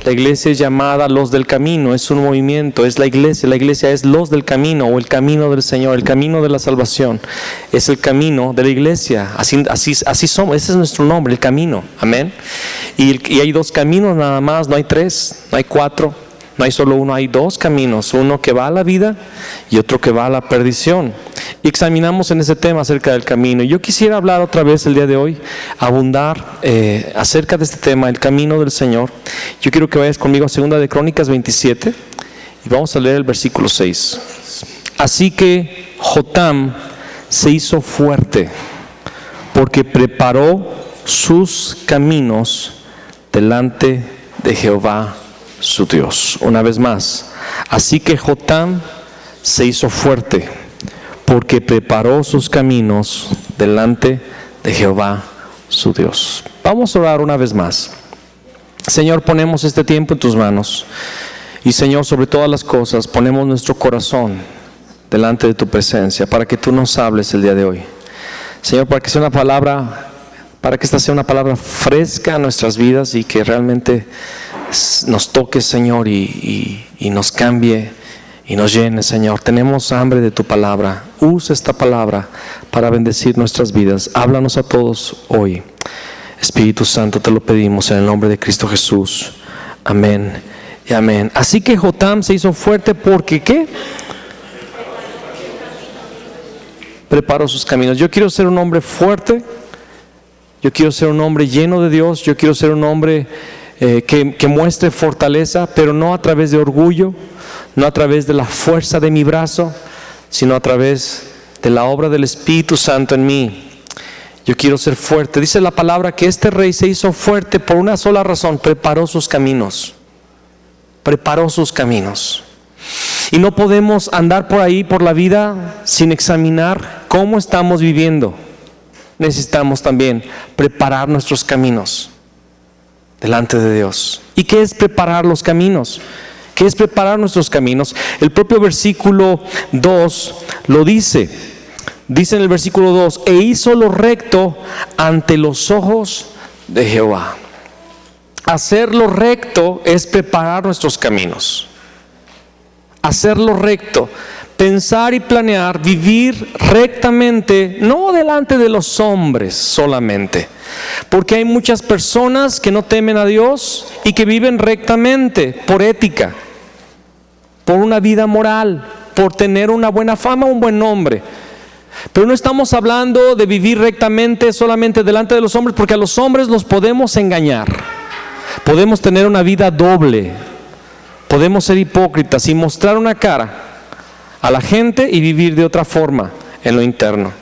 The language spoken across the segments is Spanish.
La iglesia es llamada Los del Camino, es un movimiento, es la iglesia es Los del Camino o el camino del Señor, el camino de la salvación, es el camino de la iglesia, así somos, ese es nuestro nombre, el camino, amén. Y hay dos caminos nada más, no hay tres, no hay cuatro, no hay solo uno, hay dos caminos, uno que va a la vida y otro que va a la perdición. Y examinamos en ese tema acerca del camino. Y yo quisiera hablar otra vez el día de hoy, abundar acerca de este tema, el camino del Señor. Yo quiero que vayas conmigo a 2 de Crónicas 27 y vamos a leer el versículo 6. Así que Jotam se hizo fuerte porque preparó sus caminos delante de Jehová su Dios. Una vez más, así que Jotam se hizo fuerte porque preparó sus caminos delante de Jehová su Dios. Vamos a orar una vez más. Señor, ponemos este tiempo en tus manos y Señor, sobre todas las cosas ponemos nuestro corazón delante de tu presencia para que tú nos hables el día de hoy. Señor, para que esta sea una palabra fresca a nuestras vidas y que realmente nos toque, Señor, y nos cambie y nos llene, Señor. Tenemos hambre de tu palabra. Usa esta palabra para bendecir nuestras vidas. Háblanos a todos hoy. Espíritu Santo, te lo pedimos en el nombre de Cristo Jesús. Amén y amén. Así que Jotam se hizo fuerte porque ¿qué? Preparó sus caminos. Yo quiero ser un hombre fuerte. Yo quiero ser un hombre lleno de Dios. Yo quiero ser un hombre que muestre fortaleza, pero no a través de orgullo, no a través de la fuerza de mi brazo, sino a través de la obra del Espíritu Santo en mí. Yo quiero ser fuerte. Dice la palabra que este rey se hizo fuerte por una sola razón: preparó sus caminos. Preparó sus caminos. Y no podemos andar por ahí, por la vida, sin examinar cómo estamos viviendo. Necesitamos también preparar nuestros caminos delante de Dios. ¿Y qué es preparar los caminos? ¿Qué es preparar nuestros caminos? El propio versículo 2 lo dice. Dice en el versículo 2: e hizo lo recto ante los ojos de Jehová. Hacer lo recto es preparar nuestros caminos. Hacer lo recto, pensar y planear, vivir rectamente, no delante de los hombres solamente. Porque hay muchas personas que no temen a Dios y que viven rectamente por ética, por una vida moral, por tener una buena fama, un buen nombre. Pero no estamos hablando de vivir rectamente solamente delante de los hombres, porque a los hombres los podemos engañar. Podemos tener una vida doble, podemos ser hipócritas y mostrar una cara a la gente y vivir de otra forma en lo interno.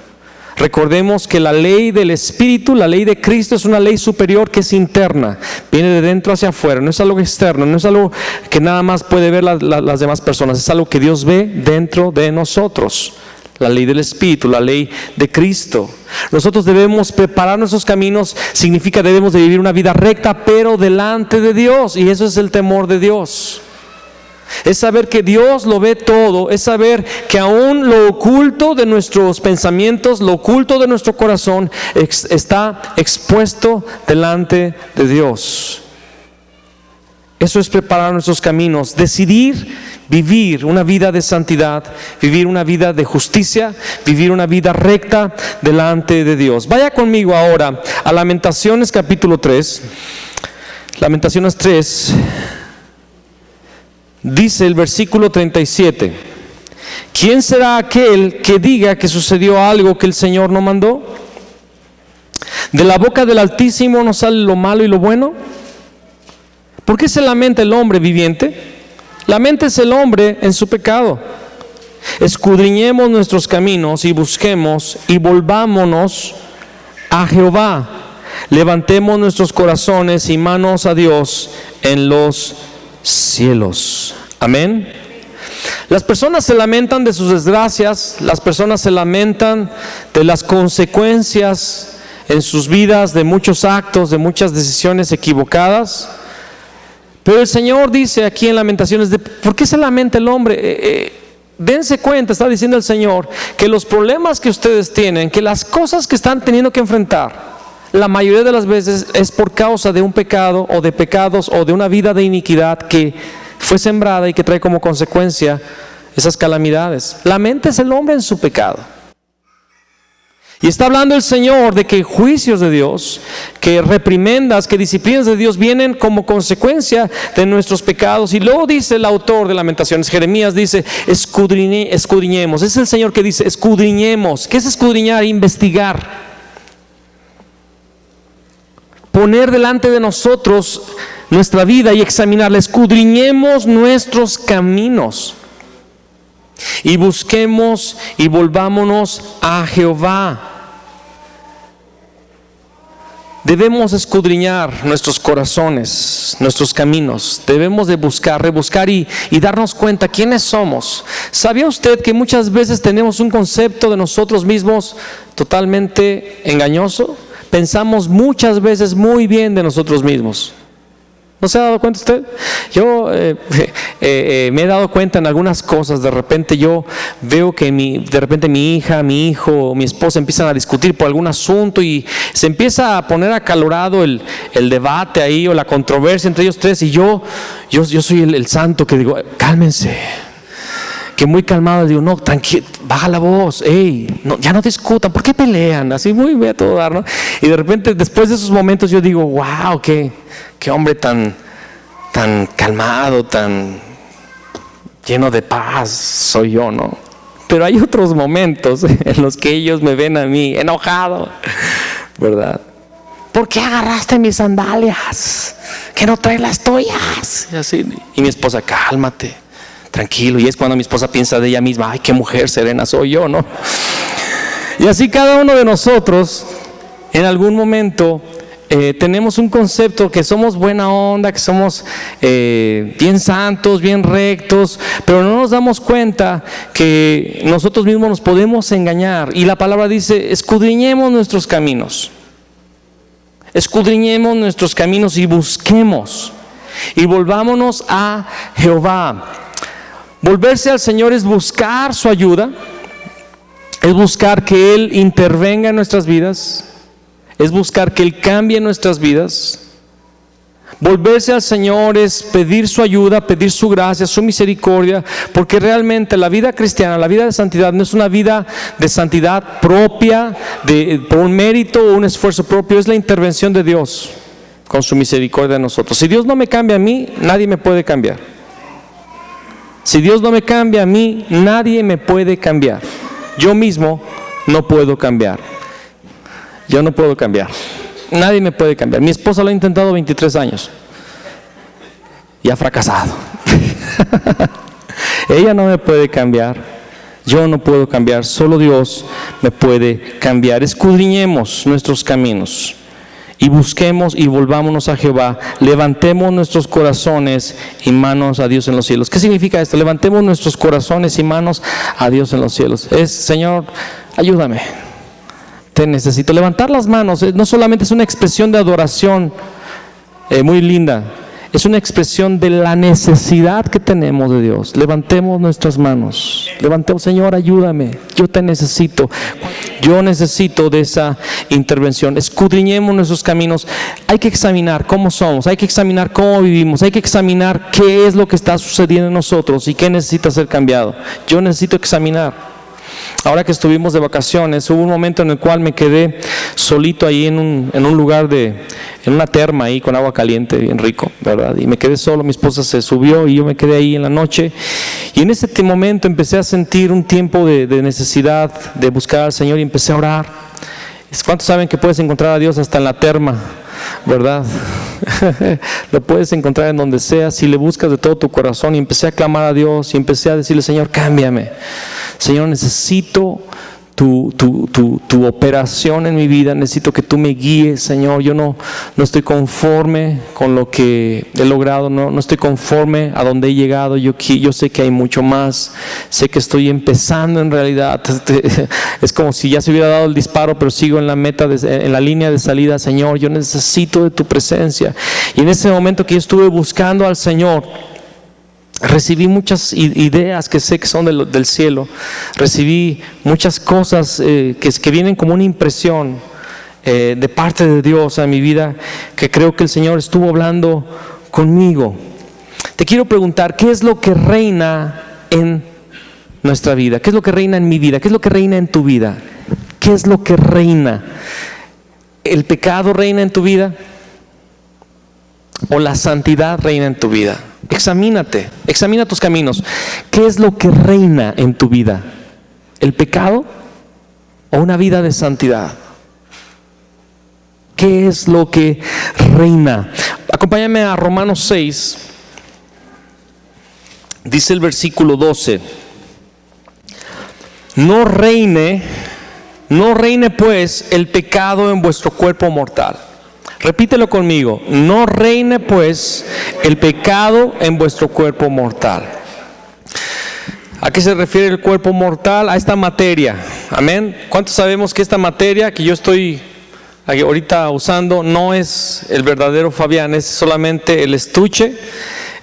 Recordemos que la ley del Espíritu, la ley de Cristo, es una ley superior que es interna, viene de dentro hacia afuera, no es algo externo, no es algo que nada más puede ver las demás personas, es algo que Dios ve dentro de nosotros. La ley del Espíritu, la ley de Cristo. Nosotros debemos preparar nuestros caminos, significa debemos de vivir una vida recta, pero delante de Dios, y eso es el temor de Dios. Es saber que Dios lo ve todo, es saber que aún lo oculto de nuestros pensamientos, lo oculto de nuestro corazón está expuesto delante de Dios. Eso es preparar nuestros caminos, decidir vivir una vida de santidad, vivir una vida de justicia, vivir una vida recta delante de Dios. Vaya conmigo ahora a Lamentaciones capítulo 3. Lamentaciones 3. Dice el versículo 37: ¿quién será aquel que diga que sucedió algo que el Señor no mandó? ¿De la boca del Altísimo no sale lo malo y lo bueno? ¿Por qué se lamenta el hombre viviente? Laméntese el hombre en su pecado. Escudriñemos nuestros caminos y busquemos y volvámonos a Jehová. levantemos nuestros corazones y manos a Dios en los cielos. Amén. Las personas se lamentan de sus desgracias, las personas se lamentan de las consecuencias en sus vidas, de muchos actos, de muchas decisiones equivocadas. Pero el Señor dice aquí en Lamentaciones, ¿por qué se lamenta el hombre? Dense cuenta, está diciendo el Señor, que los problemas que ustedes tienen, que las cosas que están teniendo que enfrentar, la mayoría de las veces es por causa de un pecado o de pecados o de una vida de iniquidad que fue sembrada y que trae como consecuencia esas calamidades. Laméntese el hombre en su pecado. Y está hablando el Señor de que juicios de Dios, que reprimendas, que disciplinas de Dios vienen como consecuencia de nuestros pecados. Y luego dice el autor de Lamentaciones, Jeremías, dice, escudriñemos. Es el Señor que dice, escudriñemos. ¿Qué es escudriñar? Investigar. Poner delante de nosotros nuestra vida y examinarla. Escudriñemos nuestros caminos y busquemos y volvámonos a Jehová. Debemos escudriñar nuestros corazones, nuestros caminos. Debemos de buscar, rebuscar y darnos cuenta quiénes somos. ¿Sabía usted que muchas veces tenemos un concepto de nosotros mismos totalmente engañoso? Pensamos muchas veces muy bien de nosotros mismos. ¿No se ha dado cuenta usted? Yo me he dado cuenta en algunas cosas. De repente yo veo que de repente mi hija, mi hijo, mi esposa empiezan a discutir por algún asunto y se empieza a poner acalorado el debate ahí o la controversia entre ellos tres, y yo soy el santo que digo, cálmense. Que muy calmado digo, no, tranquilo, baja la voz, no, ya no discutan, ¿por qué pelean? Así muy a todo dar, ¿no? Y de repente después de esos momentos yo digo, wow, qué hombre tan calmado, tan lleno de paz soy yo, ¿no? Pero hay otros momentos en los que ellos me ven a mí enojado, ¿verdad? ¿Por qué agarraste mis sandalias? Que no traes las tuyas. Y así, y mi esposa, cálmate, tranquilo. Y es cuando mi esposa piensa de ella misma, ay, qué mujer serena soy yo, ¿no? Y así cada uno de nosotros en algún momento tenemos un concepto que somos buena onda, que somos bien santos, bien rectos, pero no nos damos cuenta que nosotros mismos nos podemos engañar. Y la palabra dice, escudriñemos nuestros caminos. Escudriñemos nuestros caminos y busquemos y volvámonos a Jehová. Volverse al Señor es buscar su ayuda, es buscar que Él intervenga en nuestras vidas, es buscar que Él cambie nuestras vidas. Volverse al Señor es pedir su ayuda, pedir su gracia, su misericordia, porque realmente la vida cristiana, la vida de santidad, no es una vida de santidad propia, por un mérito o un esfuerzo propio, es la intervención de Dios con su misericordia en nosotros. Si Dios no me cambia a mí, nadie me puede cambiar. Si Dios no me cambia a mí, nadie me puede cambiar. Yo mismo no puedo cambiar. Yo no puedo cambiar. Nadie me puede cambiar. Mi esposa lo ha intentado 23 años y ha fracasado. Ella no me puede cambiar. Yo no puedo cambiar. Solo Dios me puede cambiar. Escudriñemos nuestros caminos y busquemos y volvámonos a Jehová. Levantemos nuestros corazones y manos a Dios en los cielos. ¿Qué significa esto? Levantemos nuestros corazones y manos a Dios en los cielos. Señor, ayúdame. Te necesito. Levantar las manos no solamente es una expresión de adoración muy linda, es una expresión de la necesidad que tenemos de Dios. Levantemos nuestras manos. Levantemos, Señor, ayúdame. Yo te necesito. Yo necesito de esa intervención. Escudriñemos nuestros caminos. Hay que examinar cómo somos, hay que examinar cómo vivimos, hay que examinar qué es lo que está sucediendo en nosotros y qué necesita ser cambiado. Yo necesito examinar. Ahora que estuvimos de vacaciones, hubo un momento en el cual me quedé solito ahí en un lugar en una terma ahí con agua caliente, bien rico, ¿verdad? Y me quedé solo, mi esposa se subió y yo me quedé ahí en la noche. Y en ese momento empecé a sentir un tiempo de necesidad de buscar al Señor y empecé a orar. ¿Cuántos saben que puedes encontrar a Dios hasta en la terma? ¿Verdad? Lo puedes encontrar en donde sea si le buscas de todo tu corazón. Y empecé a clamar a Dios y empecé a decirle, Señor, cámbiame. Señor, necesito tu operación en mi vida. Necesito que tú me guíes, Señor. Yo no estoy conforme con lo que he logrado, no estoy conforme a donde he llegado. Yo sé que hay mucho más, sé que estoy empezando en realidad. Es como si ya se hubiera dado el disparo, pero sigo en la meta, en la línea de salida. Señor, yo necesito de tu presencia. Y en ese momento que yo estuve buscando al Señor, recibí muchas ideas que sé que son del cielo. Recibí muchas cosas que vienen como una impresión de parte de Dios a mi vida, que creo que el Señor estuvo hablando conmigo. Te quiero preguntar, ¿qué es lo que reina en nuestra vida? ¿Qué es lo que reina en mi vida? ¿Qué es lo que reina en tu vida? ¿Qué es lo que reina? ¿El pecado reina en tu vida? ¿O la santidad reina en tu vida? Examínate, examina tus caminos. ¿Qué es lo que reina en tu vida? ¿El pecado o una vida de santidad? ¿Qué es lo que reina? Acompáñame a Romanos 6. Dice el versículo 12: No reine pues el pecado en vuestro cuerpo mortal. Repítelo conmigo: no reine pues el pecado en vuestro cuerpo mortal. ¿A qué se refiere el cuerpo mortal? A esta materia. Amén. ¿Cuántos sabemos que esta materia que yo estoy ahorita usando no es el verdadero Fabián? Es solamente el estuche,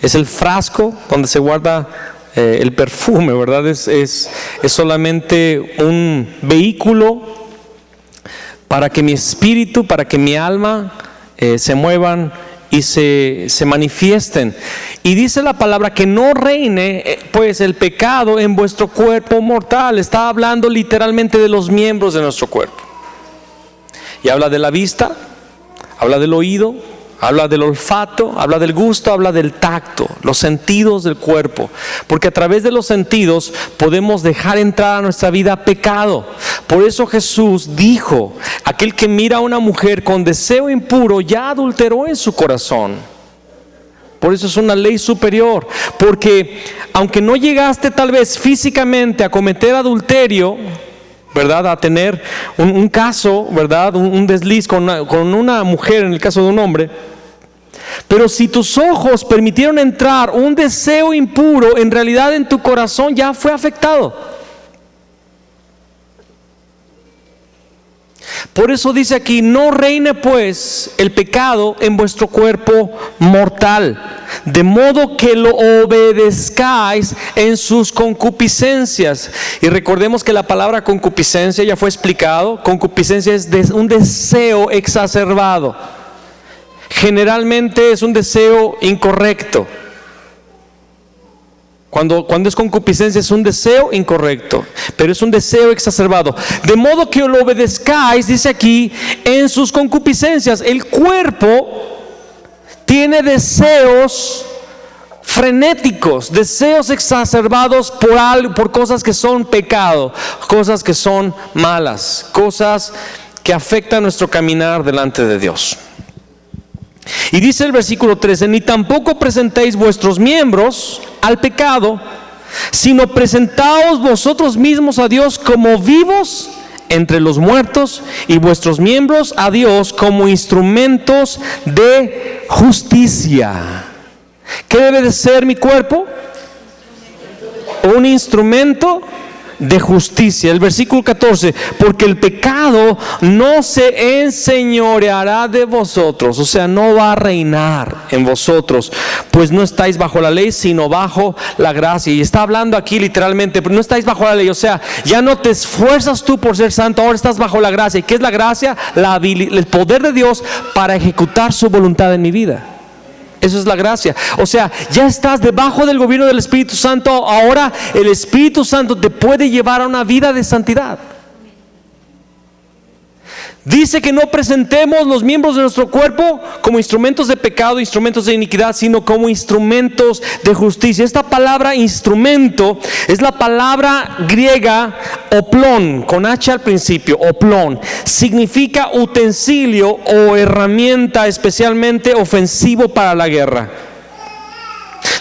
es el frasco donde se guarda el perfume, ¿verdad? Es solamente un vehículo para que mi espíritu, para que mi alma se muevan y se manifiesten. Y dice la palabra que no reine pues el pecado en vuestro cuerpo mortal. Está hablando literalmente de los miembros de nuestro cuerpo. Y habla de la vista, habla del oído, habla del olfato, habla del gusto, habla del tacto, los sentidos del cuerpo. Porque a través de los sentidos podemos dejar entrar a nuestra vida pecado. Por eso Jesús dijo: aquel que mira a una mujer con deseo impuro ya adulteró en su corazón. Por eso es una ley superior. Porque aunque no llegaste tal vez físicamente a cometer adulterio, ¿verdad?, a tener un caso, ¿verdad?, un desliz con una mujer, en el caso de un hombre, pero si tus ojos permitieron entrar un deseo impuro, en realidad en tu corazón ya fue afectado. Por eso dice aquí: no reine pues el pecado en vuestro cuerpo mortal, de modo que lo obedezcáis en sus concupiscencias. Y recordemos que la palabra concupiscencia ya fue explicado. Concupiscencia es un deseo exacerbado. Generalmente es un deseo incorrecto. Cuando es concupiscencia es un deseo incorrecto, pero es un deseo exacerbado. De modo que lo obedezcáis, dice aquí, en sus concupiscencias. El cuerpo tiene deseos frenéticos, deseos exacerbados por cosas que son pecado, cosas que son malas, cosas que afectan nuestro caminar delante de Dios. Y dice el versículo 13: ni tampoco presentéis vuestros miembros al pecado, sino presentaos vosotros mismos a Dios como vivos entre los muertos, y vuestros miembros a Dios como instrumentos de justicia. ¿Qué debe de ser mi cuerpo? Un instrumento de justicia. El versículo 14: porque el pecado no se enseñoreará de vosotros, o sea, no va a reinar en vosotros, pues no estáis bajo la ley, sino bajo la gracia. Y está hablando aquí literalmente, pero no estáis bajo la ley, o sea, ya no te esfuerzas tú por ser santo, ahora estás bajo la gracia. ¿Y qué es la gracia? El poder de Dios para ejecutar su voluntad en mi vida. Eso es la gracia. O sea, ya estás debajo del gobierno del Espíritu Santo. Ahora el Espíritu Santo te puede llevar a una vida de santidad. Dice que no presentemos los miembros de nuestro cuerpo como instrumentos de pecado, instrumentos de iniquidad, sino como instrumentos de justicia. Esta palabra instrumento es la palabra griega oplón, con H al principio, oplón. Significa utensilio o herramienta especialmente ofensivo para la guerra.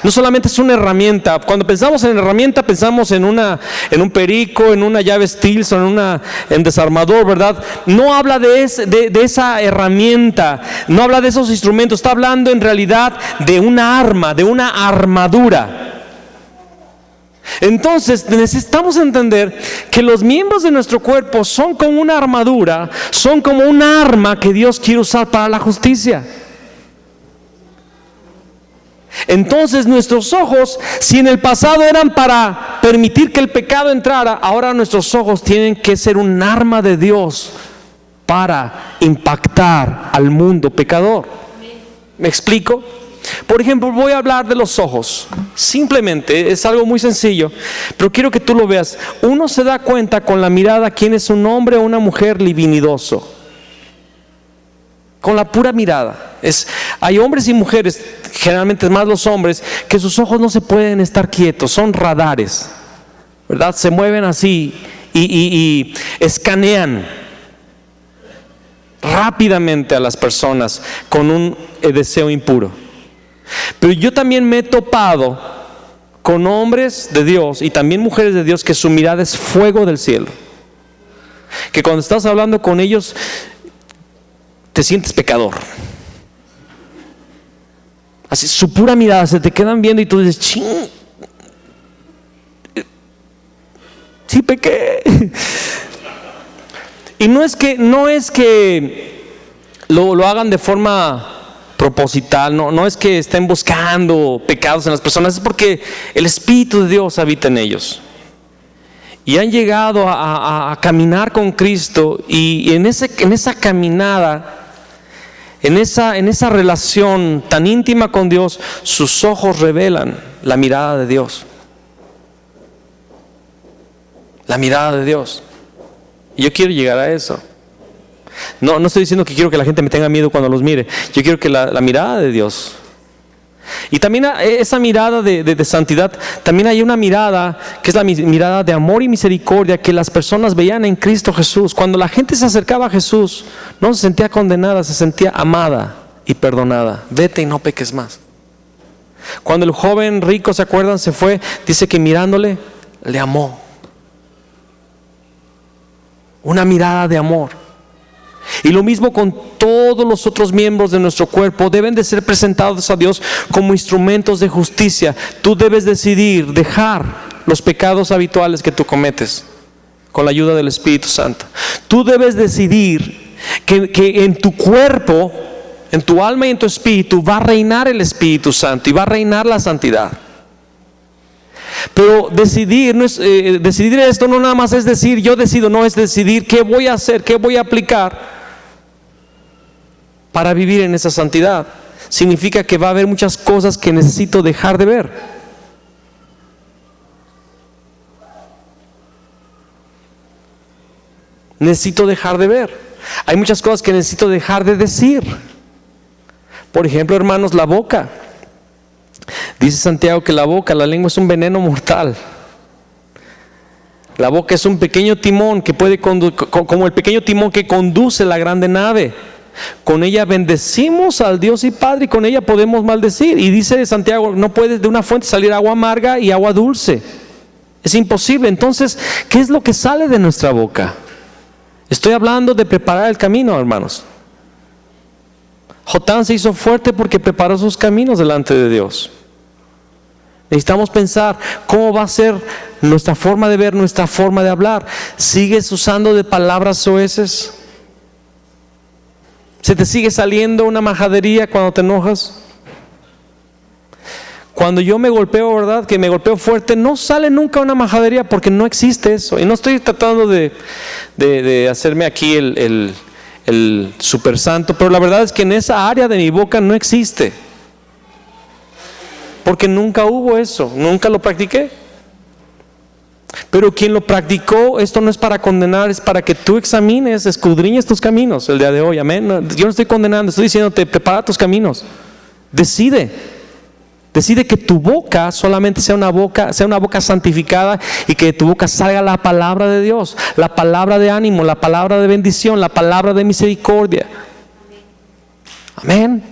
no solamente es una herramienta. Cuando pensamos en herramienta, pensamos en un perico, en una llave Stilson, en desarmador, ¿verdad? No habla de esa herramienta, no habla de esos instrumentos, está hablando en realidad de una arma, de una armadura. Entonces necesitamos entender que los miembros de nuestro cuerpo son como una armadura, son como un arma que Dios quiere usar para la justicia. Entonces nuestros ojos, si en el pasado eran para permitir que el pecado entrara, ahora nuestros ojos tienen que ser un arma de Dios para impactar al mundo pecador. ¿Me explico? Por ejemplo, voy a hablar de los ojos. Simplemente, es algo muy sencillo, pero quiero que tú lo veas. Uno se da cuenta con la mirada quién es un hombre o una mujer libidinoso. Con la pura mirada. Hay hombres y mujeres, generalmente más los hombres, que sus ojos no se pueden estar quietos, son radares, ¿verdad? Se mueven así y escanean rápidamente a las personas con un deseo impuro. Pero yo también me he topado con hombres de Dios y también mujeres de Dios que su mirada es fuego del cielo, que cuando estás hablando con ellos te sientes pecador. Así, su pura mirada, se te quedan viendo y tú dices, ching, sí pequé. Y no es que lo hagan de forma proposital, no es que estén buscando pecados en las personas, es porque el Espíritu de Dios habita en ellos. Y han llegado a caminar con Cristo, y en esa caminada, en esa relación tan íntima con Dios, sus ojos revelan la mirada de Dios. La mirada de Dios. Y yo quiero llegar a eso. No estoy diciendo que quiero que la gente me tenga miedo cuando los mire. Yo quiero que la mirada de Dios. Y también esa mirada de santidad, también hay una mirada que es la mirada de amor y misericordia que las personas veían en Cristo Jesús. Cuando la gente se acercaba a Jesús, no se sentía condenada, se sentía amada y perdonada. Vete y no peques más. Cuando el joven rico, ¿se acuerdan? Se fue, dice que mirándole, le amó. Una mirada de amor. Y lo mismo con todos los otros miembros de nuestro cuerpo. Deben de ser presentados a Dios como instrumentos de justicia. Tú debes decidir dejar los pecados habituales que tú cometes con la ayuda del Espíritu Santo. Tú debes decidir que en tu cuerpo, en tu alma y en tu espíritu va a reinar el Espíritu Santo y va a reinar la santidad. Pero decidir esto no nada más es decir yo decido, no, es decidir qué voy a hacer, qué voy a aplicar para vivir en esa santidad. Significa que va a haber muchas cosas que necesito dejar de ver. Necesito dejar de ver. Hay muchas cosas que necesito dejar de decir. Por ejemplo, hermanos, la boca. Dice Santiago que la lengua es un veneno mortal. La boca es un pequeño timón que puede como el pequeño timón que conduce la grande nave. Con ella bendecimos al Dios y Padre, y con ella podemos maldecir. Y dice Santiago, no puede de una fuente salir agua amarga y agua dulce. Es imposible. Entonces, ¿qué es lo que sale de nuestra boca? Estoy hablando de preparar el camino, hermanos. Jotán se hizo fuerte porque preparó sus caminos delante de Dios. Necesitamos pensar cómo va a ser nuestra forma de ver, nuestra forma de hablar. ¿Sigues usando de palabras soeces? ¿Se te sigue saliendo una majadería cuando te enojas? Cuando yo me golpeo, ¿verdad? Que me golpeo fuerte, no sale nunca una majadería porque no existe eso. Y no estoy tratando de hacerme aquí el super santo, pero la verdad es que en esa área de mi boca no existe. Porque nunca hubo eso, nunca lo practiqué. Pero quien lo practicó, esto no es para condenar, es para que tú examines, escudriñes tus caminos el día de hoy, amén. Yo no estoy condenando, estoy diciéndote, prepara tus caminos. Decide que tu boca solamente sea una boca santificada, y que de tu boca salga la palabra de Dios, la palabra de ánimo, la palabra de bendición, la palabra de misericordia. Amén.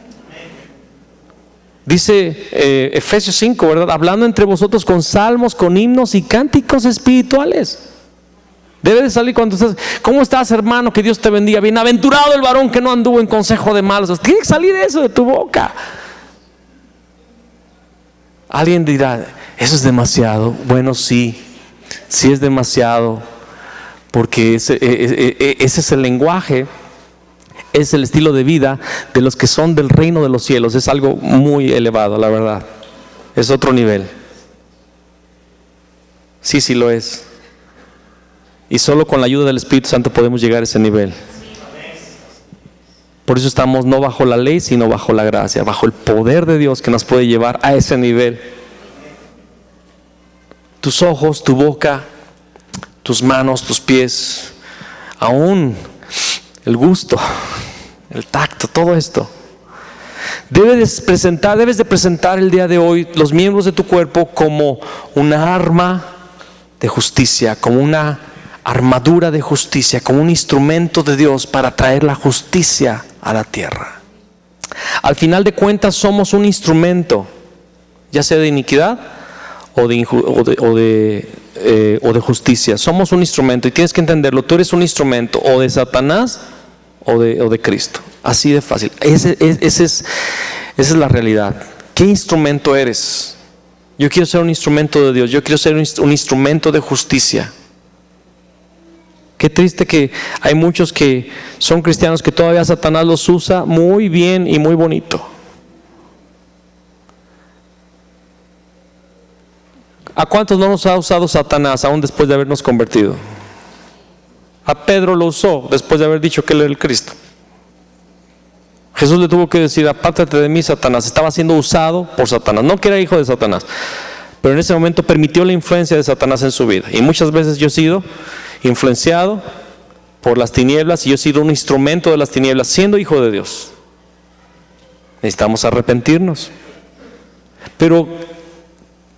Dice Efesios 5, ¿verdad? Hablando entre vosotros con salmos, con himnos y cánticos espirituales. Debe de salir cuando estás, ¿cómo estás, hermano? Que Dios te bendiga. Bienaventurado el varón que no anduvo en consejo de malos. Tiene que salir eso de tu boca. Alguien dirá, eso es demasiado. Bueno, sí es demasiado, porque ese es el lenguaje, es el estilo de vida de los que son del reino de los cielos. Es algo muy elevado, la verdad. Es otro nivel. Sí lo es. Y solo con la ayuda del Espíritu Santo podemos llegar a ese nivel. Por eso estamos no bajo la ley, sino bajo la gracia, bajo el poder de Dios que nos puede llevar a ese nivel. Tus ojos, tu boca, tus manos, tus pies, aún el gusto, el tacto, todo esto. Debes de presentar el día de hoy los miembros de tu cuerpo como una arma de justicia, como una armadura de justicia, como un instrumento de Dios para traer la justicia a la tierra. Al final de cuentas somos un instrumento, ya sea de iniquidad o de justicia. Somos un instrumento y tienes que entenderlo. Tú eres un instrumento o de Satanás o de Cristo. Así de fácil. Esa es la realidad. ¿Qué instrumento eres? Yo quiero ser un instrumento de Dios. Yo quiero ser un instrumento de justicia. Qué triste que hay muchos que son cristianos que todavía Satanás los usa muy bien y muy bonito. ¿A cuántos no nos ha usado Satanás aún después de habernos convertido? A Pedro lo usó después de haber dicho que él era el Cristo. Jesús le tuvo que decir, apártate de mí, Satanás. Estaba siendo usado por Satanás, no que era hijo de Satanás, pero en ese momento permitió la influencia de Satanás en su vida. Y muchas veces yo he sido influenciado por las tinieblas y yo he sido un instrumento de las tinieblas siendo hijo de Dios. Necesitamos arrepentirnos, pero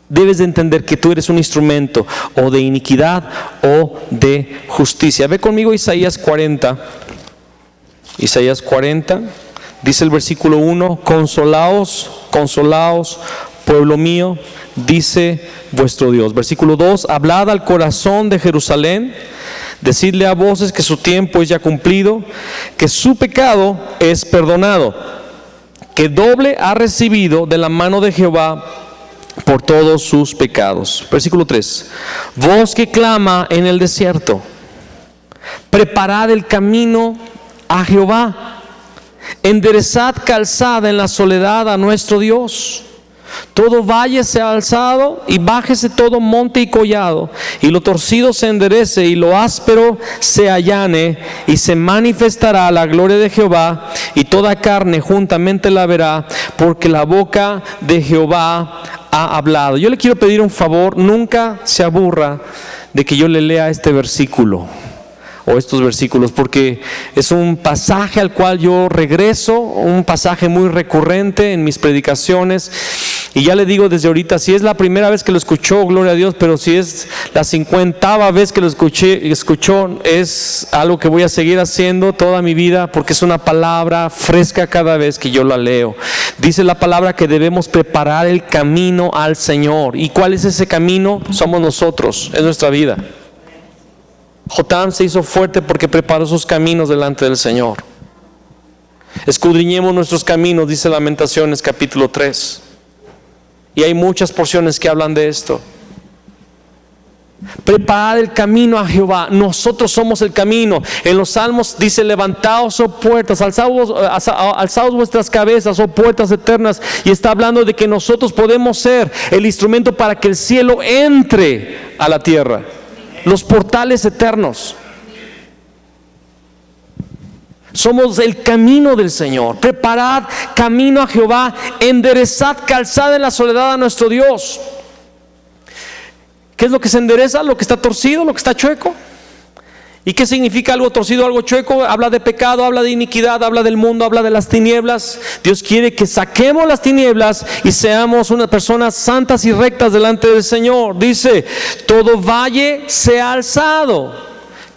debes de entender que tú eres un instrumento o de iniquidad o de justicia. Ve conmigo Isaías 40. Isaías 40, dice el versículo 1, consolaos, consolaos, pueblo mío, dice vuestro Dios. Versículo 2, hablad al corazón de Jerusalén, decidle a voces que su tiempo es ya cumplido, que su pecado es perdonado, que doble ha recibido de la mano de Jehová por todos sus pecados. Versículo 3, voz que clama en el desierto, preparad el camino a Jehová, enderezad calzada en la soledad a nuestro Dios. Todo valle sea alzado y bájese todo monte y collado, y lo torcido se enderece y lo áspero se allane, y se manifestará la gloria de Jehová, y toda carne juntamente la verá, porque la boca de Jehová ha hablado. Yo le quiero pedir un favor, nunca se aburra de que yo le lea este versículo o estos versículos, porque es un pasaje al cual yo regreso, un pasaje muy recurrente en mis predicaciones. Y ya le digo desde ahorita, si es la primera vez que lo escuchó, gloria a Dios, pero si es la 50ª vez que lo escuchó, es algo que voy a seguir haciendo toda mi vida, porque es una palabra fresca cada vez que yo la leo. Dice la palabra que debemos preparar el camino al Señor. ¿Y cuál es ese camino? Somos nosotros, es nuestra vida. Jotam se hizo fuerte porque preparó sus caminos delante del Señor. Escudriñemos nuestros caminos, dice Lamentaciones capítulo 3. Y hay muchas porciones que hablan de esto. Preparad el camino a Jehová. Nosotros somos el camino. En los Salmos dice, levantaos, oh puertas, alzaos vuestras cabezas, oh puertas eternas. Y está hablando de que nosotros podemos ser el instrumento para que el cielo entre a la tierra. Los portales eternos. Somos el camino del Señor. Preparad camino a Jehová, enderezad calzada en la soledad a nuestro Dios. ¿Qué es lo que se endereza? Lo que está torcido, lo que está chueco. ¿Y qué significa algo torcido, algo chueco? Habla de pecado, habla de iniquidad, habla del mundo, habla de las tinieblas. Dios quiere que saquemos las tinieblas y seamos unas personas santas y rectas delante del Señor. Dice, todo valle sea alzado.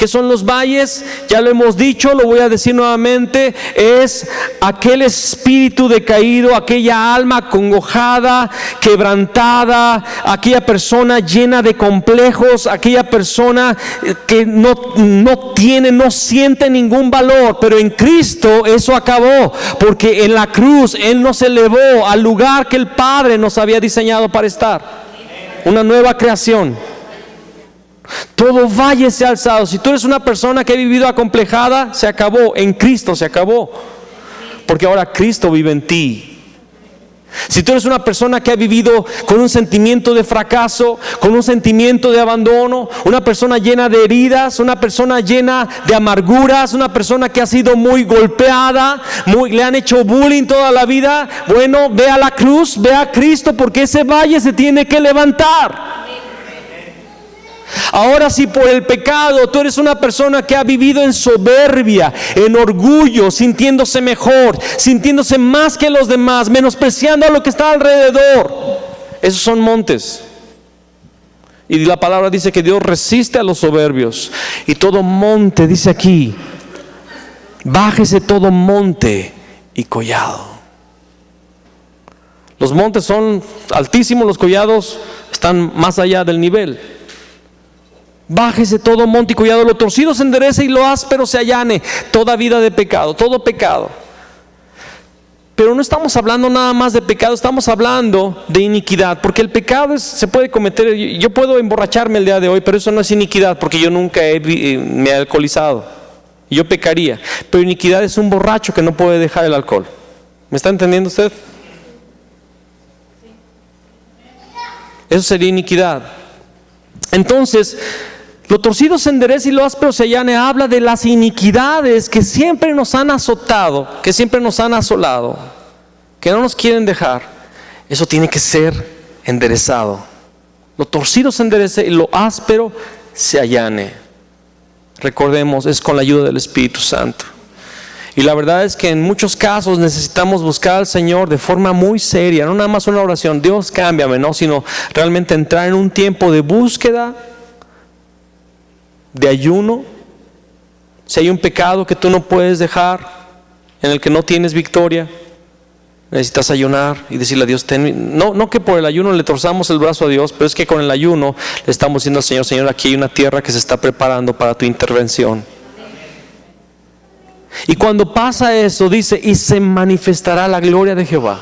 ¿Qué son los valles? Ya lo hemos dicho, lo voy a decir nuevamente. Es aquel espíritu decaído, aquella alma acongojada, quebrantada, aquella persona llena de complejos, aquella persona que no siente ningún valor. Pero en Cristo eso acabó, porque en la cruz Él nos elevó al lugar que el Padre nos había diseñado para estar. Una nueva creación. Todo valle se ha alzado. Si tú eres una persona que ha vivido acomplejada, se acabó. En Cristo se acabó, porque ahora Cristo vive en ti. Si tú eres una persona que ha vivido con un sentimiento de fracaso, con un sentimiento de abandono, una persona llena de heridas, una persona llena de amarguras, una persona que ha sido muy golpeada, le han hecho bullying toda la vida, bueno, ve a la cruz, ve a Cristo, porque ese valle se tiene que levantar. Ahora, si por el pecado tú eres una persona que ha vivido en soberbia, en orgullo, sintiéndose mejor, sintiéndose más que los demás, menospreciando a lo que está alrededor, esos son montes. Y la palabra dice que Dios resiste a los soberbios. Y todo monte, dice aquí, bájese todo monte y collado. Los montes son altísimos, los collados están más allá del nivel. Bájese todo monte y collado, lo torcido se enderece y lo áspero se allane. Toda vida de pecado, todo pecado. Pero no estamos hablando nada más de pecado, estamos hablando de iniquidad. Porque el pecado se puede cometer. Yo puedo emborracharme el día de hoy, pero eso no es iniquidad, porque yo nunca me he alcoholizado. Yo pecaría. Pero iniquidad es un borracho que no puede dejar el alcohol. ¿Me está entendiendo usted? Eso sería iniquidad. Entonces, lo torcido se enderece y lo áspero se allane. Habla de las iniquidades que siempre nos han azotado, que siempre nos han asolado, que no nos quieren dejar. Eso tiene que ser enderezado. Lo torcido se enderece y lo áspero se allane. Recordemos, es con la ayuda del Espíritu Santo. Y la verdad es que en muchos casos necesitamos buscar al Señor de forma muy seria, no nada más una oración, Dios cámbiame, no, sino realmente entrar en un tiempo de búsqueda, de ayuno. Si hay un pecado que tú no puedes dejar, en el que no tienes victoria, necesitas ayunar y decirle a Dios, no que por el ayuno le torzamos el brazo a Dios, pero es que con el ayuno le estamos diciendo al Señor, Señor, aquí hay una tierra que se está preparando para tu intervención. Y cuando pasa eso, dice, y se manifestará la gloria de Jehová,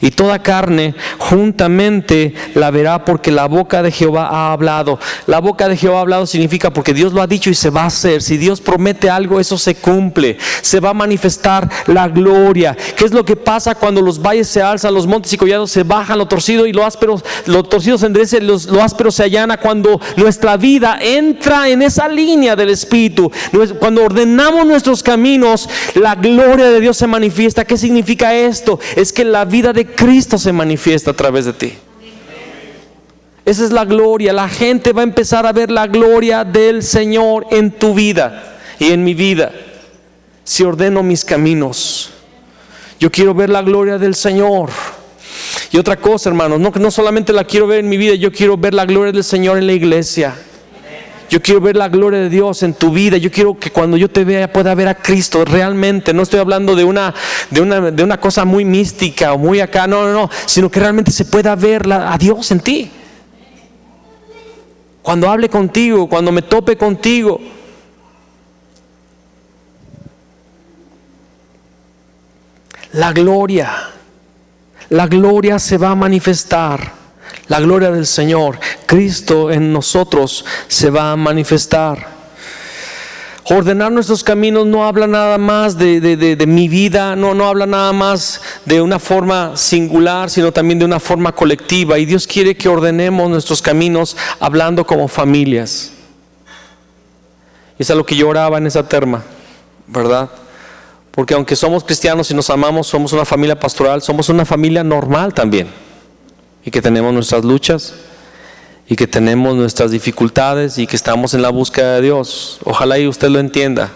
y toda carne juntamente la verá, porque la boca de Jehová ha hablado. La boca de Jehová ha hablado significa porque Dios lo ha dicho y se va a hacer. Si Dios promete algo, eso se cumple. Se va a manifestar la gloria. ¿Qué es lo que pasa cuando los valles se alzan, los montes y collados se bajan, lo torcido y lo torcido se enderece, lo áspero se allana? Cuando nuestra vida entra en esa línea del Espíritu, cuando ordenamos nuestros caminos, la gloria de Dios se manifiesta. ¿Qué significa esto? Es que la vida de Cristo se manifiesta a través de ti. Esa es la gloria. La gente va a empezar a ver la gloria del Señor en tu vida y en mi vida. Si ordeno mis caminos, yo quiero ver la gloria del Señor. Y otra cosa, hermanos, no solamente la quiero ver en mi vida, yo quiero ver la gloria del Señor en la iglesia. Yo quiero ver la gloria de Dios en tu vida. Yo quiero que cuando yo te vea pueda ver a Cristo realmente. No estoy hablando de una cosa muy mística o muy acá, no, sino que realmente se pueda ver a Dios en ti. Cuando hable contigo, cuando me tope contigo. La gloria se va a manifestar. La gloria del Señor, Cristo en nosotros, se va a manifestar. Ordenar nuestros caminos no habla nada más de mi vida, no habla nada más de una forma singular, sino también de una forma colectiva. Y Dios quiere que ordenemos nuestros caminos hablando como familias. Y es a lo que yo oraba en esa terma, ¿verdad? Porque aunque somos cristianos y nos amamos, somos una familia pastoral, somos una familia normal también. Y que tenemos nuestras luchas, y que tenemos nuestras dificultades, y que estamos en la búsqueda de Dios. Ojalá y usted lo entienda,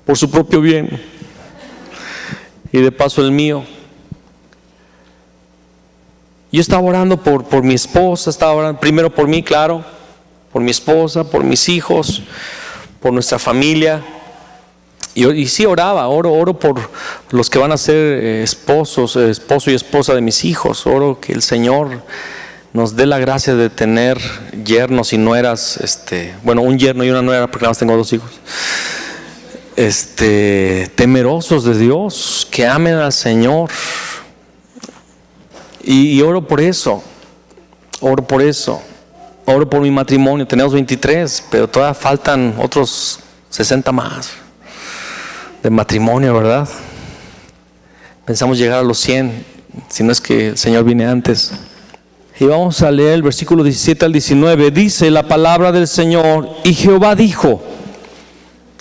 por su propio bien, y de paso el mío. Yo estaba orando por mi esposa, estaba orando primero por mí, claro, por mi esposa, por mis hijos, por nuestra familia. Y sí oro por los que van a ser esposo y esposa de mis hijos. Oro que el Señor nos dé la gracia de tener yernos y nueras, un yerno y una nuera, porque nada más tengo 2 hijos, temerosos de Dios, que amen al Señor. Y oro por eso. Oro por mi matrimonio. Tenemos 23, pero todavía faltan otros 60 más de matrimonio, ¿verdad? Pensamos llegar a los 100, si no es que el Señor viene antes. Y vamos a leer el versículo 17 al 19. Dice la palabra del Señor: y Jehová dijo.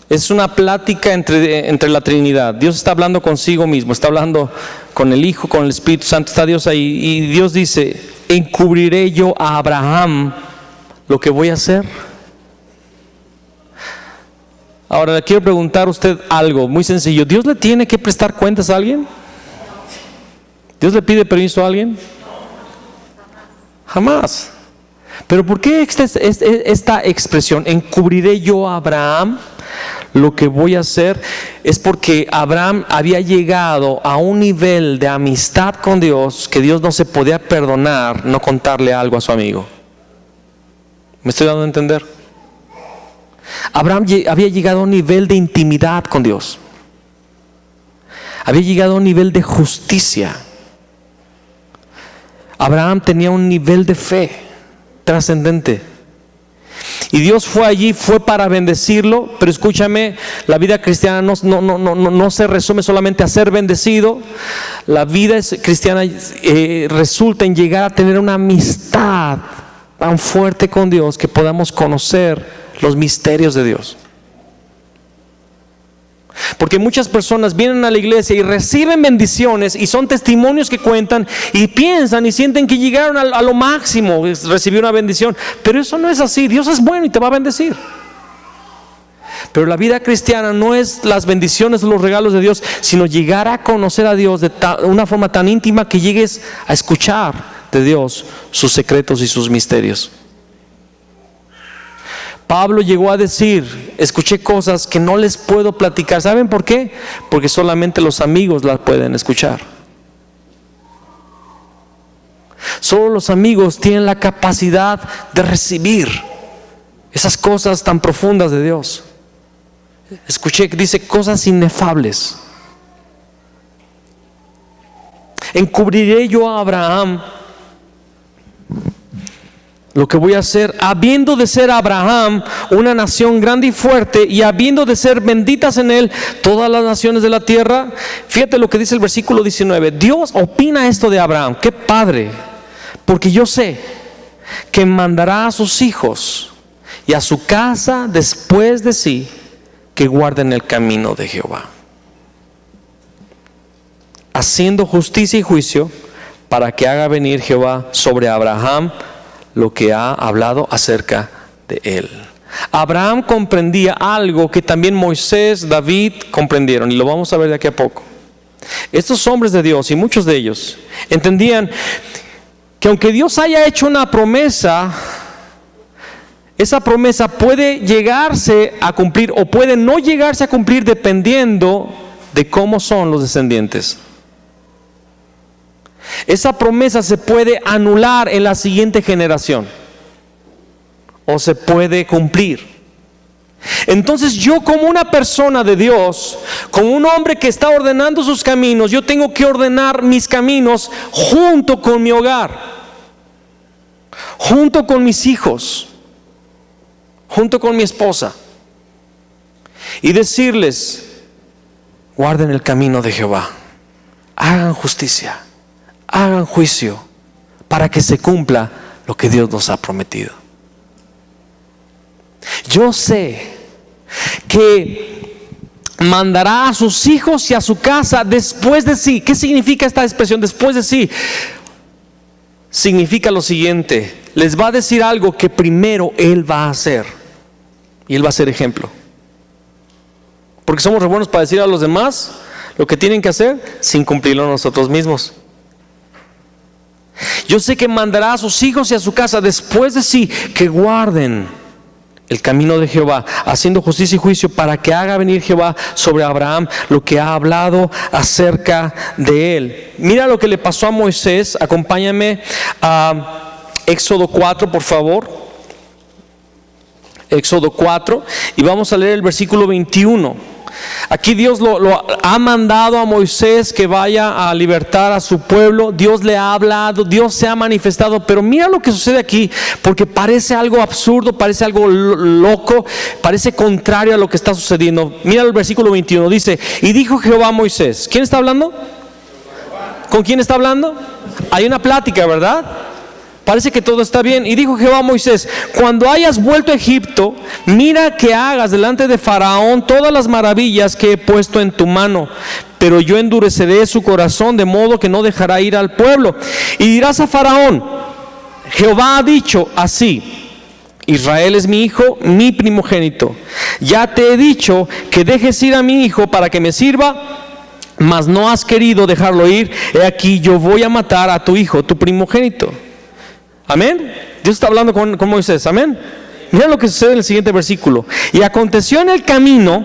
Es una plática entre la Trinidad. Dios está hablando consigo mismo, está hablando con el Hijo, con el Espíritu Santo, está Dios ahí. Y Dios dice: encubriré yo a Abraham lo que voy a hacer. Ahora le quiero preguntar a usted algo muy sencillo. ¿Dios le tiene que prestar cuentas a alguien? ¿Dios le pide permiso a alguien? Jamás. Pero ¿por qué esta expresión, encubriré yo a Abraham lo que voy a hacer? Es porque Abraham había llegado a un nivel de amistad con Dios que Dios no se podía perdonar no contarle algo a su amigo. ¿Me estoy dando a entender? Abraham había llegado a un nivel de intimidad con Dios. Había llegado a un nivel de justicia. Abraham tenía un nivel de fe trascendente. Y Dios fue allí, fue para bendecirlo. Pero escúchame, la vida cristiana no se resume solamente a ser bendecido. La vida cristiana resulta en llegar a tener una amistad tan fuerte con Dios que podamos conocer los misterios de Dios. Porque muchas personas vienen a la iglesia y reciben bendiciones y son testimonios que cuentan y piensan y sienten que llegaron a lo máximo, recibir una bendición. Pero eso no es así. Dios es bueno y te va a bendecir. Pero la vida cristiana no es las bendiciones o los regalos de Dios, sino llegar a conocer a Dios de una forma tan íntima que llegues a escuchar de Dios sus secretos y sus misterios. Pablo llegó a decir: escuché cosas que no les puedo platicar. ¿Saben por qué? Porque solamente los amigos las pueden escuchar. Solo los amigos tienen la capacidad de recibir esas cosas tan profundas de Dios. Escuché que dice cosas inefables. Encubriré yo a Abraham lo que voy a hacer, habiendo de ser Abraham una nación grande y fuerte, y habiendo de ser benditas en él todas las naciones de la tierra. Fíjate lo que dice el versículo 19. Dios opina esto de Abraham. ¡Qué padre! Porque yo sé que mandará a sus hijos y a su casa después de sí, que guarden el camino de Jehová, haciendo justicia y juicio, para que haga venir Jehová sobre Abraham lo que ha hablado acerca de él. Abraham comprendía algo que también Moisés, David comprendieron, y lo vamos a ver de aquí a poco. Estos hombres de Dios, y muchos de ellos, entendían que aunque Dios haya hecho una promesa, esa promesa puede llegarse a cumplir o puede no llegarse a cumplir dependiendo de cómo son los descendientes. Esa promesa se puede anular en la siguiente generación o se puede cumplir. Entonces yo, como una persona de Dios, como un hombre que está ordenando sus caminos, yo tengo que ordenar mis caminos junto con mi hogar, junto con mis hijos, junto con mi esposa, y decirles: guarden el camino de Jehová, hagan justicia, hagan juicio, para que se cumpla lo que Dios nos ha prometido. Yo sé que mandará a sus hijos y a su casa después de sí. ¿Qué significa esta expresión, después de sí? Significa lo siguiente: les va a decir algo que primero Él va a hacer, y Él va a ser ejemplo. Porque somos re buenos para decir a los demás lo que tienen que hacer sin cumplirlo nosotros mismos. Yo sé que mandará a sus hijos y a su casa después de sí que guarden el camino de Jehová, haciendo justicia y juicio, para que haga venir Jehová sobre Abraham lo que ha hablado acerca de él. Mira lo que le pasó a Moisés. Acompáñame a Éxodo 4, por favor. Éxodo 4, y vamos a leer el versículo 21. Aquí Dios lo ha mandado a Moisés que vaya a libertar a su pueblo. Dios le ha hablado, Dios se ha manifestado, pero mira lo que sucede aquí, porque parece algo absurdo, parece algo loco, parece contrario a lo que está sucediendo. Mira el versículo 21, dice: y dijo Jehová a Moisés. ¿Quién está hablando? ¿Con quién está hablando? Hay una plática, ¿verdad? Parece que todo está bien. Y dijo Jehová a Moisés: cuando hayas vuelto a Egipto, mira que hagas delante de Faraón todas las maravillas que he puesto en tu mano, pero yo endureceré su corazón de modo que no dejará ir al pueblo. Y dirás a Faraón: Jehová ha dicho así: Israel es mi hijo, mi primogénito. Ya te he dicho que dejes ir a mi hijo para que me sirva, mas no has querido dejarlo ir. He aquí, yo voy a matar a tu hijo, tu primogénito. Amén. Dios está hablando con Moisés. Amén. Mira lo que sucede en el siguiente versículo. Y aconteció en el camino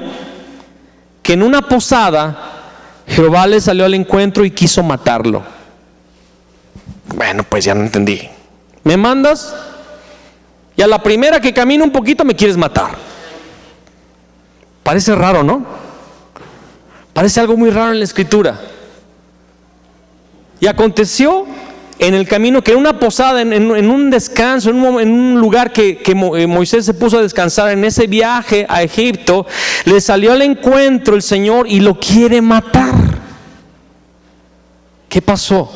que en una posada Jehová le salió al encuentro y quiso matarlo. Bueno, pues ya no entendí. ¿Me mandas? Y a la primera que camino un poquito me quieres matar. Parece raro, ¿no? Parece algo muy raro en la escritura. Y aconteció en el camino que en una posada, en un descanso, en un lugar que Moisés se puso a descansar en ese viaje a Egipto, le salió al encuentro el Señor y lo quiere matar. ¿Qué pasó?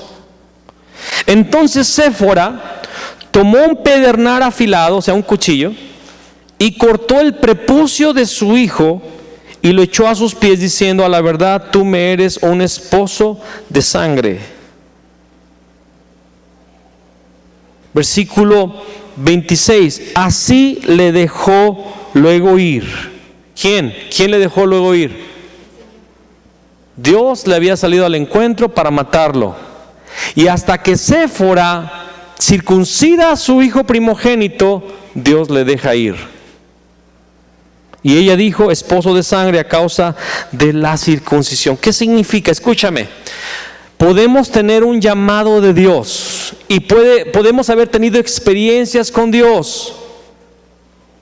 Entonces Séfora tomó un pedernal afilado, o sea, un cuchillo, y cortó el prepucio de su hijo y lo echó a sus pies, diciendo: a la verdad, tú me eres un esposo de sangre. Versículo 26. Así le dejó luego ir. ¿Quién? ¿Quién le dejó luego ir? Dios le había salido al encuentro para matarlo. Y hasta que Séfora circuncida a su hijo primogénito, Dios le deja ir. Y ella dijo: esposo de sangre, a causa de la circuncisión. ¿Qué significa? Escúchame. Podemos tener un llamado de Dios y podemos haber tenido experiencias con Dios,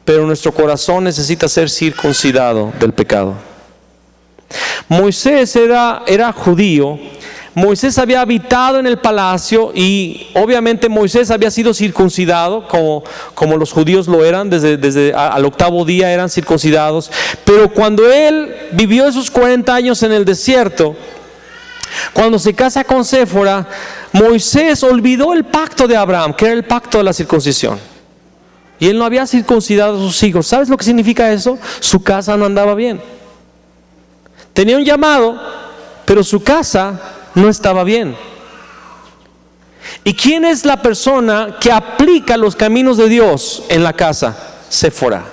pero nuestro corazón necesita ser circuncidado del pecado. Moisés era judío. Moisés había habitado en el palacio y obviamente Moisés había sido circuncidado como los judíos lo eran, desde al octavo día eran circuncidados. Pero cuando él vivió esos 40 años en el desierto, cuando se casa con Séfora, Moisés olvidó el pacto de Abraham, que era el pacto de la circuncisión. Y él no había circuncidado a sus hijos. ¿Sabes lo que significa eso? Su casa no andaba bien. Tenía un llamado, pero su casa no estaba bien. ¿Y quién es la persona que aplica los caminos de Dios en la casa? Séfora.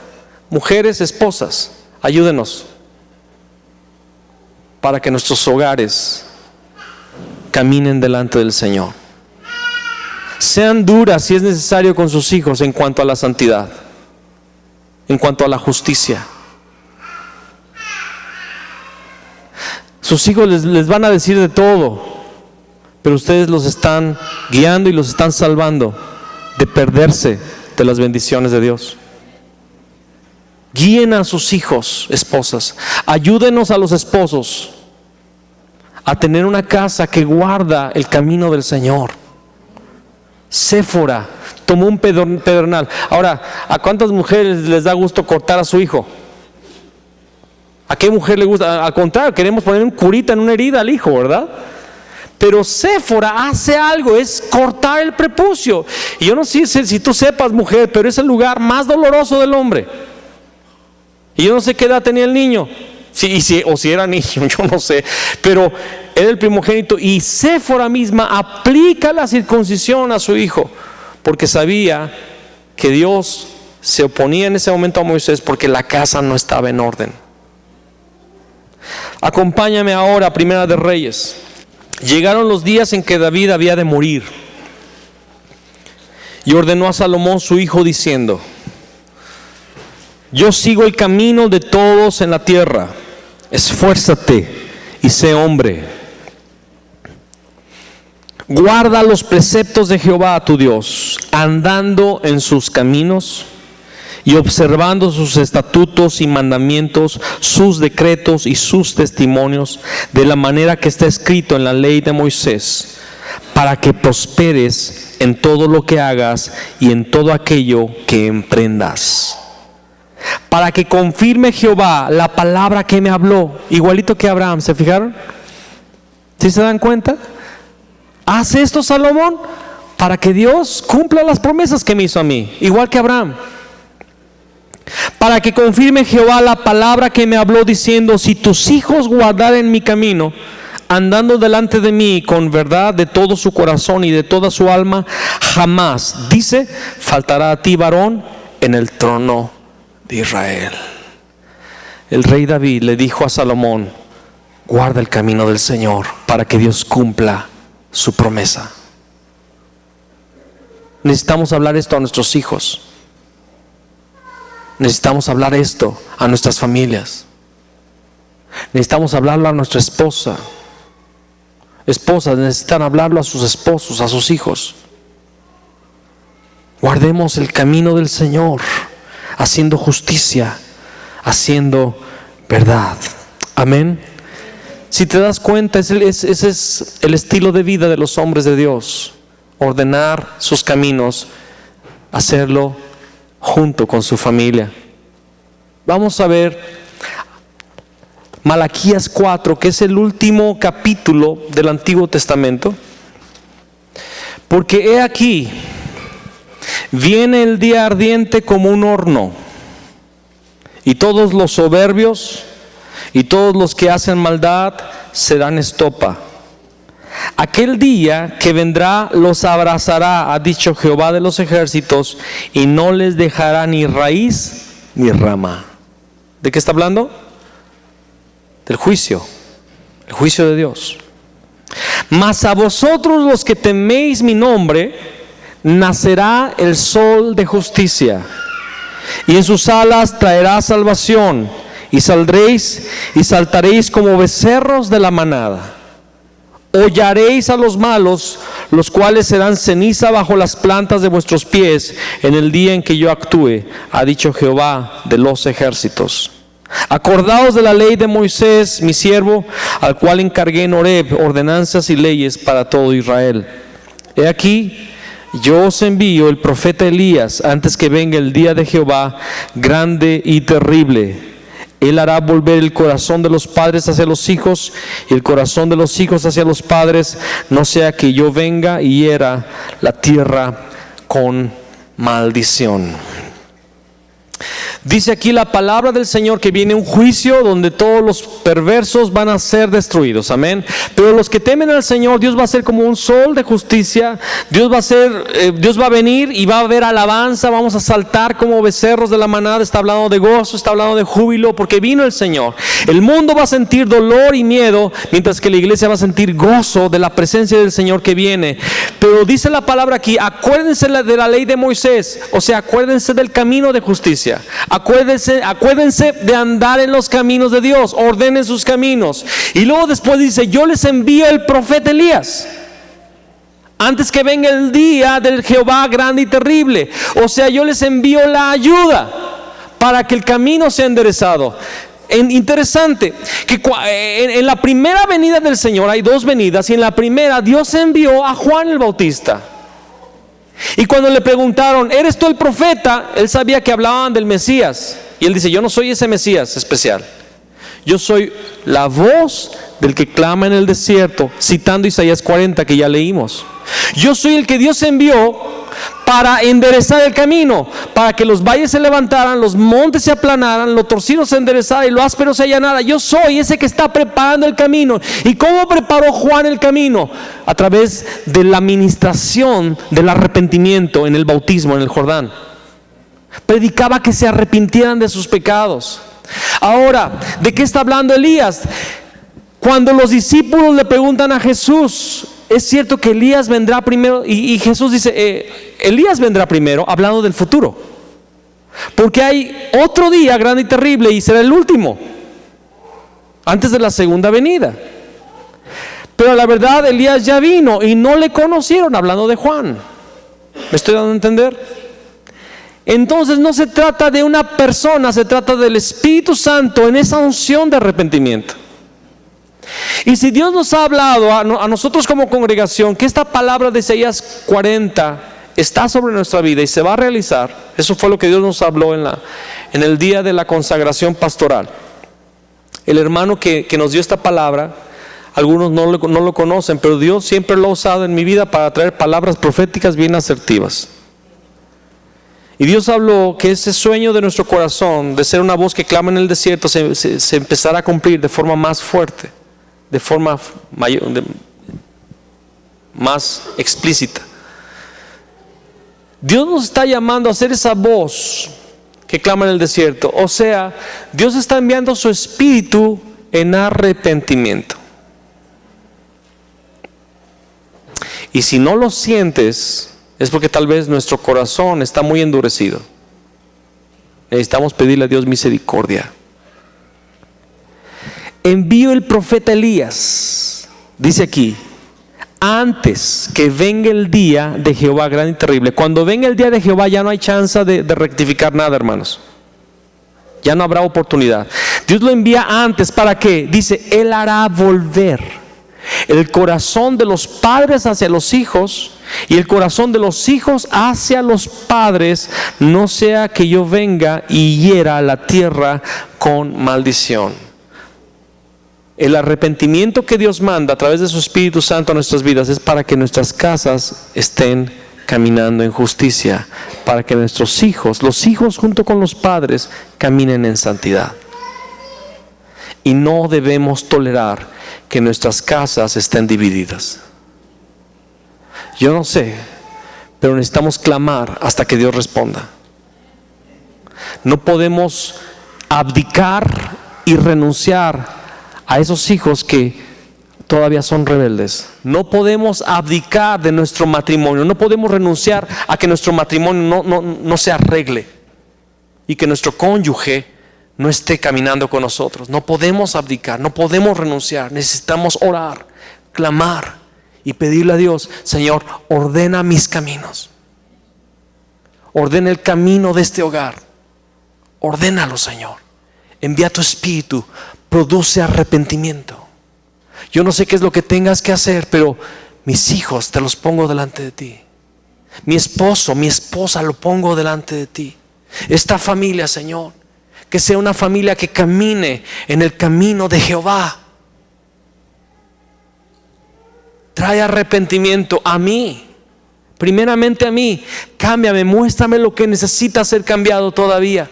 Mujeres, esposas, ayúdenos para que nuestros hogares caminen delante del Señor. Sean duras si es necesario con sus hijos en cuanto a la santidad, en cuanto a la justicia. Sus hijos les van a decir de todo, pero ustedes los están guiando y los están salvando de perderse de las bendiciones de Dios. Guíen a sus hijos, esposas. Ayúdenos a los esposos a tener una casa que guarda el camino del Señor. Séfora tomó un pedernal. Ahora, ¿a cuántas mujeres les da gusto cortar a su hijo? ¿A qué mujer le gusta? Al contrario, queremos poner un curita en una herida al hijo, ¿verdad? Pero Séfora hace algo, es cortar el prepucio. Y yo no sé si tú sepas, mujer, pero es el lugar más doloroso del hombre. Y yo no sé qué edad tenía el niño, o si era niño, yo no sé, pero era el primogénito. Y Séfora misma aplica la circuncisión a su hijo, porque sabía que Dios se oponía en ese momento a Moisés, porque la casa no estaba en orden. Acompáñame ahora a Primera de Reyes. Llegaron los días en que David había de morir. y ordenó a Salomón su hijo diciendo: yo sigo el camino de todos en la tierra, esfuérzate y sé hombre. Guarda los preceptos de Jehová tu Dios, andando en sus caminos y observando sus estatutos y mandamientos, sus decretos y sus testimonios, de la manera que está escrito en la ley de Moisés, para que prosperes en todo lo que hagas y en todo aquello que emprendas. Para que confirme Jehová la palabra que me habló, igualito que Abraham. ¿Se fijaron? ¿Sí se dan cuenta? Hace esto Salomón para que Dios cumpla las promesas que me hizo a mí, igual que Abraham. Para que confirme Jehová la palabra que me habló diciendo: si tus hijos guardaren mi camino, andando delante de mí con verdad de todo su corazón y de toda su alma, jamás, dice, faltará a ti varón en el trono de Israel. El rey David le dijo a Salomón: guarda el camino del Señor para que Dios cumpla su promesa. Necesitamos hablar esto a nuestros hijos. Necesitamos hablar esto a nuestras familias. Necesitamos hablarlo a nuestra esposa. Esposas necesitan hablarlo a sus esposos, a sus hijos. Guardemos el camino del Señor, haciendo justicia, haciendo verdad. Amén. Si te das cuenta, ese es el estilo de vida de los hombres de Dios: ordenar sus caminos, hacerlo junto con su familia. Vamos a ver Malaquías 4, que es el último capítulo del Antiguo Testamento. Porque he aquí, viene el día ardiente como un horno, y todos los soberbios y todos los que hacen maldad serán estopa. Aquel día que vendrá los abrazará, ha dicho Jehová de los ejércitos, y no les dejará ni raíz ni rama. ¿De qué está hablando? Del juicio, el juicio de Dios. Mas a vosotros los que teméis mi nombre, nacerá el sol de justicia, y en sus alas traerá salvación, y saldréis y saltaréis como becerros de la manada. Hollaréis a los malos, los cuales serán ceniza bajo las plantas de vuestros pies en el día en que yo actúe, ha dicho Jehová de los ejércitos. Acordaos de la ley de Moisés, mi siervo, al cual encargué en Horeb ordenanzas y leyes para todo Israel. He aquí, yo os envío el profeta Elías antes que venga el día de Jehová grande y terrible. Él hará volver el corazón de los padres hacia los hijos y el corazón de los hijos hacia los padres, no sea que yo venga y hiera la tierra con maldición. Dice aquí la palabra del Señor que viene un juicio donde todos los perversos van a ser destruidos, amén. Pero los que temen al Señor, Dios va a ser como un sol de justicia. Dios va a venir y va a haber alabanza. Vamos a saltar como becerros de la manada. Está hablando de gozo, está hablando de júbilo, porque vino el Señor. El mundo va a sentir dolor y miedo, mientras que la iglesia va a sentir gozo de la presencia del Señor que viene. Pero dice la palabra aquí: acuérdense de la ley de Moisés, o sea, acuérdense del camino de justicia. Acuérdense de andar en los caminos de Dios, ordenen sus caminos. Y luego después dice: yo les envío el profeta Elías antes que venga el día del Jehová grande y terrible. O sea, yo les envío la ayuda para que el camino sea enderezado. Interesante que en la primera venida del Señor hay dos venidas, y en la primera Dios envió a Juan el Bautista. Y cuando le preguntaron: ¿eres tú el profeta?, él sabía que hablaban del Mesías. Y él dice: yo no soy ese Mesías especial. Yo soy la voz del que clama en el desierto, citando Isaías 40 que ya leímos. Yo soy el que Dios envió para enderezar el camino, para que los valles se levantaran, los montes se aplanaran, lo torcido se enderezara y lo áspero se allanara. Yo soy ese que está preparando el camino. ¿Y cómo preparó Juan el camino? A través de la ministración del arrepentimiento en el bautismo en el Jordán. Predicaba que se arrepintieran de sus pecados. Ahora, ¿de qué está hablando Elías? Cuando los discípulos le preguntan a Jesús: es cierto que Elías vendrá primero, y Jesús dice, Elías vendrá primero, hablando del futuro, porque hay otro día grande y terrible y será el último, antes de la segunda venida. Pero la verdad, Elías ya vino y no le conocieron, hablando de Juan. ¿Me estoy dando a entender? Entonces no se trata de una persona, se trata del Espíritu Santo en esa unción de arrepentimiento. Y si Dios nos ha hablado a nosotros como congregación que esta palabra de Isaías 40 está sobre nuestra vida y se va a realizar, eso fue lo que Dios nos habló en el día de la consagración pastoral. El hermano que nos dio esta palabra, algunos no lo conocen, pero Dios siempre lo ha usado en mi vida para traer palabras proféticas bien asertivas. Y Dios habló que ese sueño de nuestro corazón, de ser una voz que clama en el desierto, se empezará a cumplir de forma más fuerte, de forma mayor, más explícita. Dios nos está llamando a ser esa voz que clama en el desierto. O sea, Dios está enviando su Espíritu en arrepentimiento. Y si no lo sientes, es porque tal vez nuestro corazón está muy endurecido. Necesitamos pedirle a Dios misericordia. Envío el profeta Elías, dice aquí, antes que venga el día de Jehová grande y terrible. Cuando venga el día de Jehová ya no hay chance de rectificar nada, hermanos. Ya no habrá oportunidad. Dios lo envía antes, ¿para qué? Dice, Él hará volver el corazón de los padres hacia los hijos y el corazón de los hijos hacia los padres, no sea que yo venga y hiera a la tierra con maldición. El arrepentimiento que Dios manda a través de su Espíritu Santo a nuestras vidas es para que nuestras casas estén caminando en justicia, para que nuestros hijos, los hijos junto con los padres, caminen en santidad. Y no debemos tolerar que nuestras casas estén divididas. Yo no sé, pero necesitamos clamar hasta que Dios responda. No podemos abdicar y renunciar a esos hijos que todavía son rebeldes. No podemos abdicar de nuestro matrimonio. No podemos renunciar a que nuestro matrimonio no se arregle y que nuestro cónyuge no esté caminando con nosotros. No podemos abdicar, no podemos renunciar. Necesitamos orar, clamar y pedirle a Dios, Señor, ordena mis caminos. Ordena el camino de este hogar. Ordénalo, Señor. Envía tu Espíritu, produce arrepentimiento. Yo no sé qué es lo que tengas que hacer, pero mis hijos te los pongo delante de ti. Mi esposo, mi esposa lo pongo delante de ti. Esta familia, Señor, que sea una familia que camine en el camino de Jehová. Trae arrepentimiento a mí, primeramente a mí. Cámbiame, muéstrame lo que necesita ser cambiado todavía.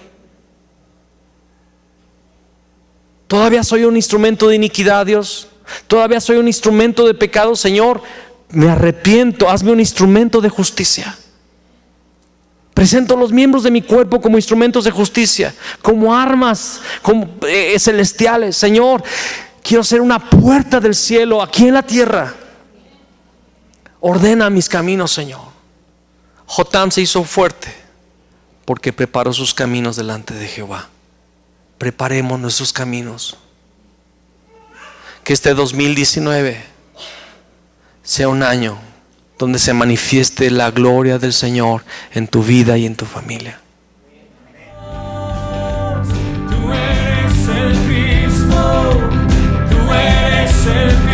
Todavía soy un instrumento de iniquidad, Dios. Todavía soy un instrumento de pecado, Señor. Me arrepiento, hazme un instrumento de justicia. Presento los miembros de mi cuerpo como instrumentos de justicia, como armas celestiales. Señor, quiero ser una puerta del cielo aquí en la tierra. Ordena mis caminos, Señor. Jotam se hizo fuerte porque preparó sus caminos delante de Jehová. Preparemos nuestros caminos. Que este 2019 sea un año donde se manifieste la gloria del Señor en tu vida y en tu familia. Tú eres el Cristo, tú eres el